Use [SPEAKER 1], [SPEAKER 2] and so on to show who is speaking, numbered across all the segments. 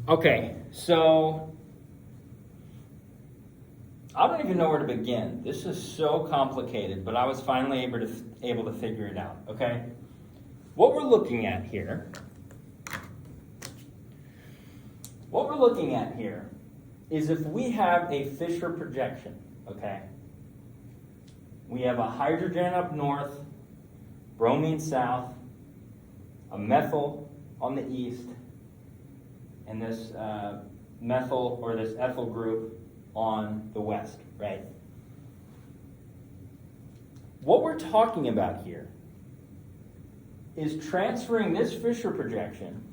[SPEAKER 1] Okay, so I don't even know where to begin. This is so complicated, but I was finally able to figure it out, okay? What we're looking at here is if we have a Fisher projection, okay? We have a hydrogen up north, bromine south, a methyl on the east, and this methyl or this ethyl group on the west, right? What we're talking about here is transferring this Fisher projection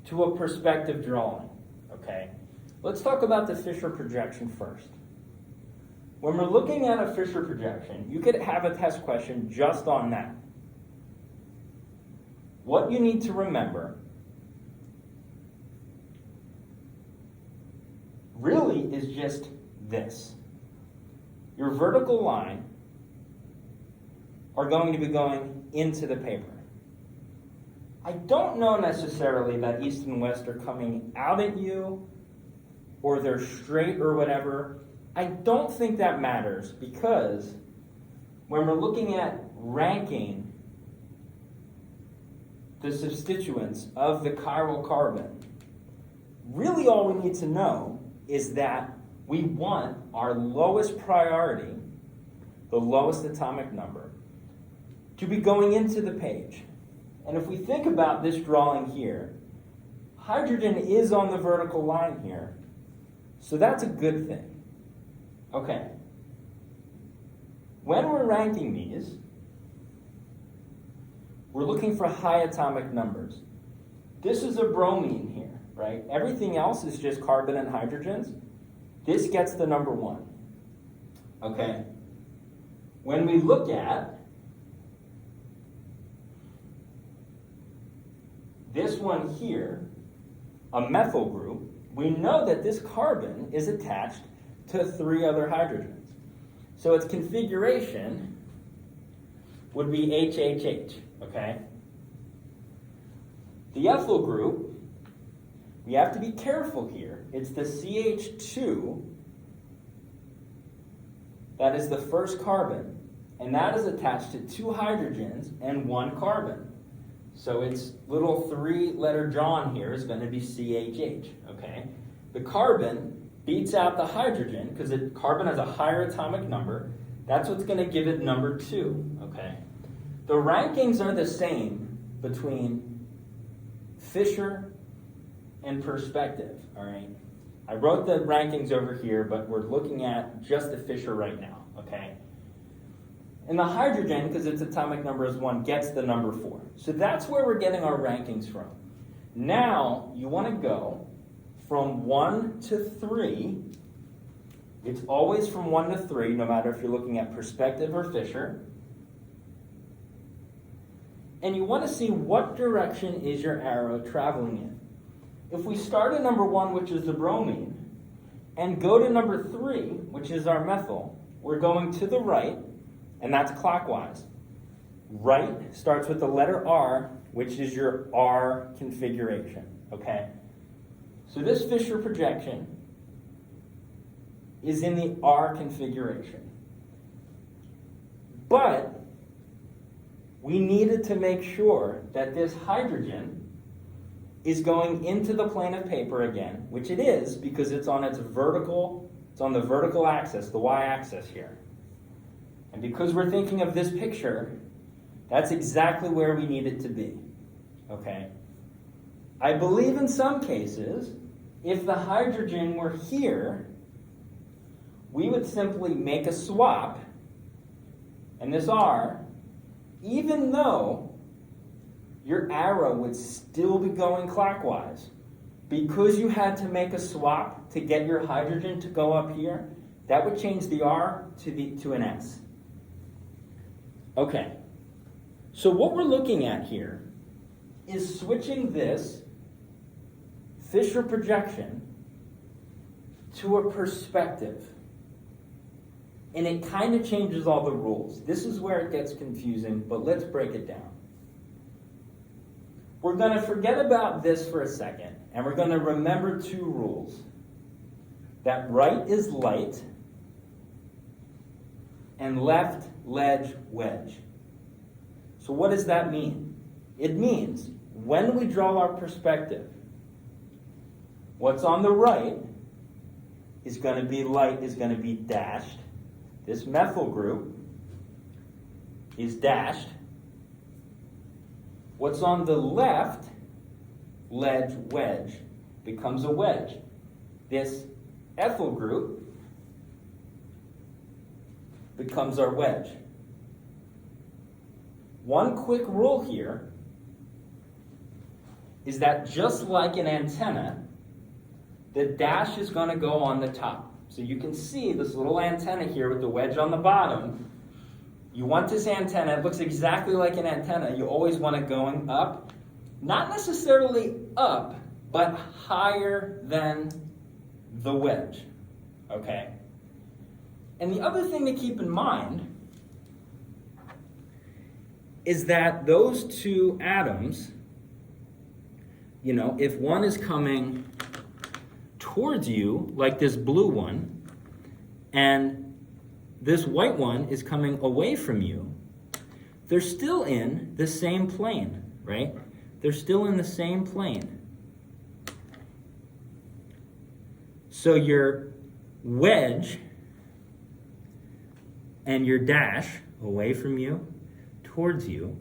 [SPEAKER 1] to a perspective drawing, okay? Let's talk about the Fisher projection first. When we're looking at a Fisher projection, you could have a test question just on that. What you need to remember really is just this. Your vertical line are going to be going into the paper. I don't know necessarily that east and west are coming out at you or they're straight or whatever. I don't think that matters because when we're looking at ranking the substituents of the chiral carbon, really all we need to know is that we want our lowest priority, the lowest atomic number, to be going into the page. And if we think about this drawing here, hydrogen is on the vertical line here, so that's a good thing. Okay. When we're ranking these, we're looking for high atomic numbers. This is a bromine here, right? Everything else is just carbon and hydrogens. This gets the number 1. Okay. When we look at this one here, a methyl group, we know that this carbon is attached to 3 other hydrogens. So its configuration would be HHH, okay? The ethyl group, we have to be careful here. It's the CH2 that is the first carbon, and that is attached to 2 hydrogens and 1 carbon. So its little 3-letter John here is going to be CHH, okay? The carbon beats out the hydrogen because carbon has a higher atomic number. That's what's going to give it number 2, okay? The rankings are the same between Fisher and perspective, all right? I wrote the rankings over here, but we're looking at just the Fisher right now, okay? And the hydrogen, because its atomic number is 1, gets the number 4. So that's where we're getting our rankings from. Now, you want to go from 1 to 3. It's always from 1 to 3, no matter if you're looking at perspective or Fisher. And you want to see what direction is your arrow traveling in. If we start at number 1, which is the bromine, and go to number 3, which is our methyl, we're going to the right, and that's clockwise. Right starts with the letter R, which is your R configuration, okay? So this Fisher projection is in the R configuration. But we needed to make sure that this hydrogen is going into the plane of paper again, which it is because it's on the vertical axis, the y-axis here. And because we're thinking of this picture, that's exactly where we need it to be, okay? I believe in some cases, if the hydrogen were here, we would simply make a swap, and this R, even though your arrow would still be going clockwise, because you had to make a swap to get your hydrogen to go up here, that would change the R to an S. Okay, so what we're looking at here is switching this Fisher projection to a perspective. And it kind of changes all the rules. This is where it gets confusing, but let's break it down. we're going to forget about this for a second, and we're going to remember two rules. That right is light, and left, ledge, wedge. So what does that mean? It means when we draw our perspective, what's on the right is going to be light, is going to be dashed. This methyl group is dashed. What's on the left, ledge, wedge, becomes a wedge. This ethyl group becomes our wedge. One quick rule here is that just like an antenna, the dash is going to go on the top. So you can see this little antenna here with the wedge on the bottom. You want this antenna, it looks exactly like an antenna. You always want it going up, not necessarily up, but higher than the wedge, okay? And the other thing to keep in mind is that those two atoms, you know, if one is coming towards you, like this blue one, and this white one is coming away from you, they're still in the same plane, right? They're still in the same plane. So your wedge and your dash away from you, towards you,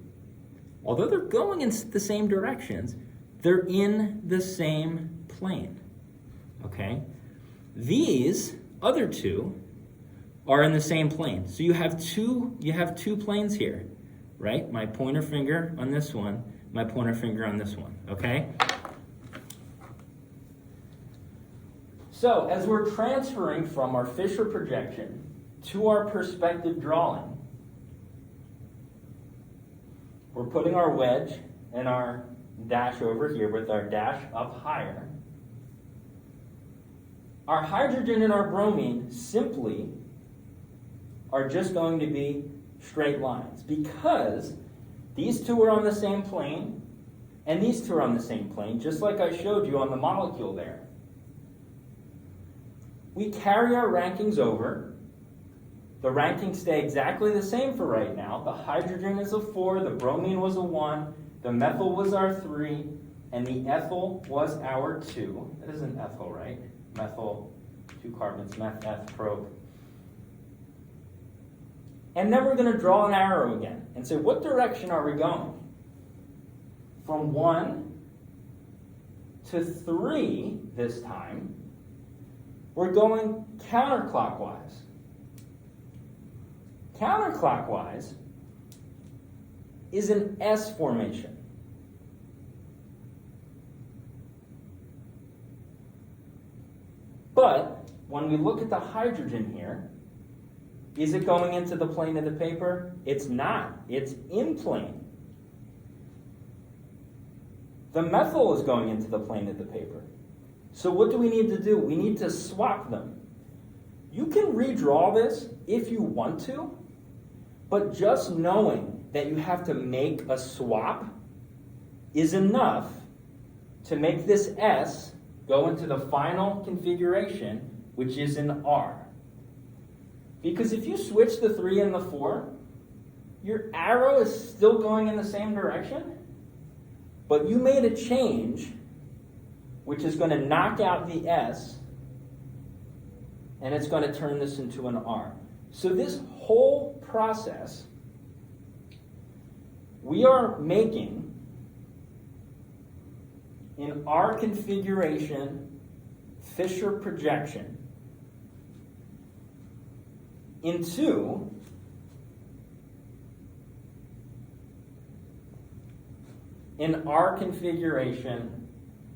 [SPEAKER 1] although they're going in the same directions, they're in the same plane, okay? These other two are in the same plane. So you have two planes here, right? My pointer finger on this one, my pointer finger on this one, okay? So as we're transferring from our Fisher projection to our perspective drawing, we're putting our wedge and our dash over here with our dash up higher. Our hydrogen and our bromine simply are just going to be straight lines because these two are on the same plane and these two are on the same plane, just like I showed you on the molecule there. We carry our rankings over. The rankings stay exactly the same for right now. The hydrogen is a 4, the bromine was a 1, the methyl was our 3, and the ethyl was our 2. That is an ethyl, right? Methyl, 2 carbons, meth, eth, prop. And then we're going to draw an arrow again and say, what direction are we going? From 1 to 3 this time, we're going counterclockwise. Counterclockwise is an S formation. But when we look at the hydrogen here, is it going into the plane of the paper? It's not. It's in plane. The methyl is going into the plane of the paper. So what do we need to do? We need to swap them. You can redraw this if you want to, but just knowing that you have to make a swap is enough to make this S go into the final configuration, which is an R. Because if you switch the 3 and the 4, your arrow is still going in the same direction, but you made a change which is going to knock out the S, and it's going to turn this into an R. So this whole process, we are making in our configuration Fisher projection into in our configuration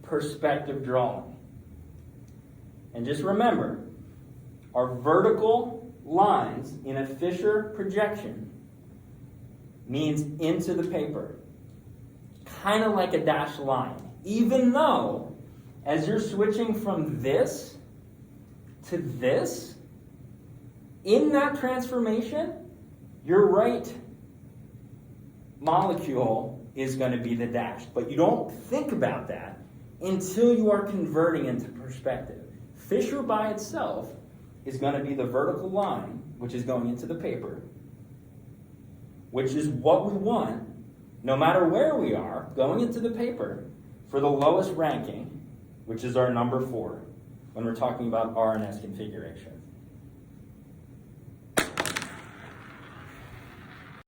[SPEAKER 1] perspective drawing. And just remember, our vertical lines in a Fisher projection means into the paper, kind of like a dashed line. Even though, as you're switching from this to this, in that transformation, your right molecule is going to be the dashed. But you don't think about that until you are converting into perspective. Fisher by itself is going to be the vertical line, which is going into the paper, which is what we want, no matter where we are, going into the paper for the lowest ranking, which is our number 4, when we're talking about RNS configuration.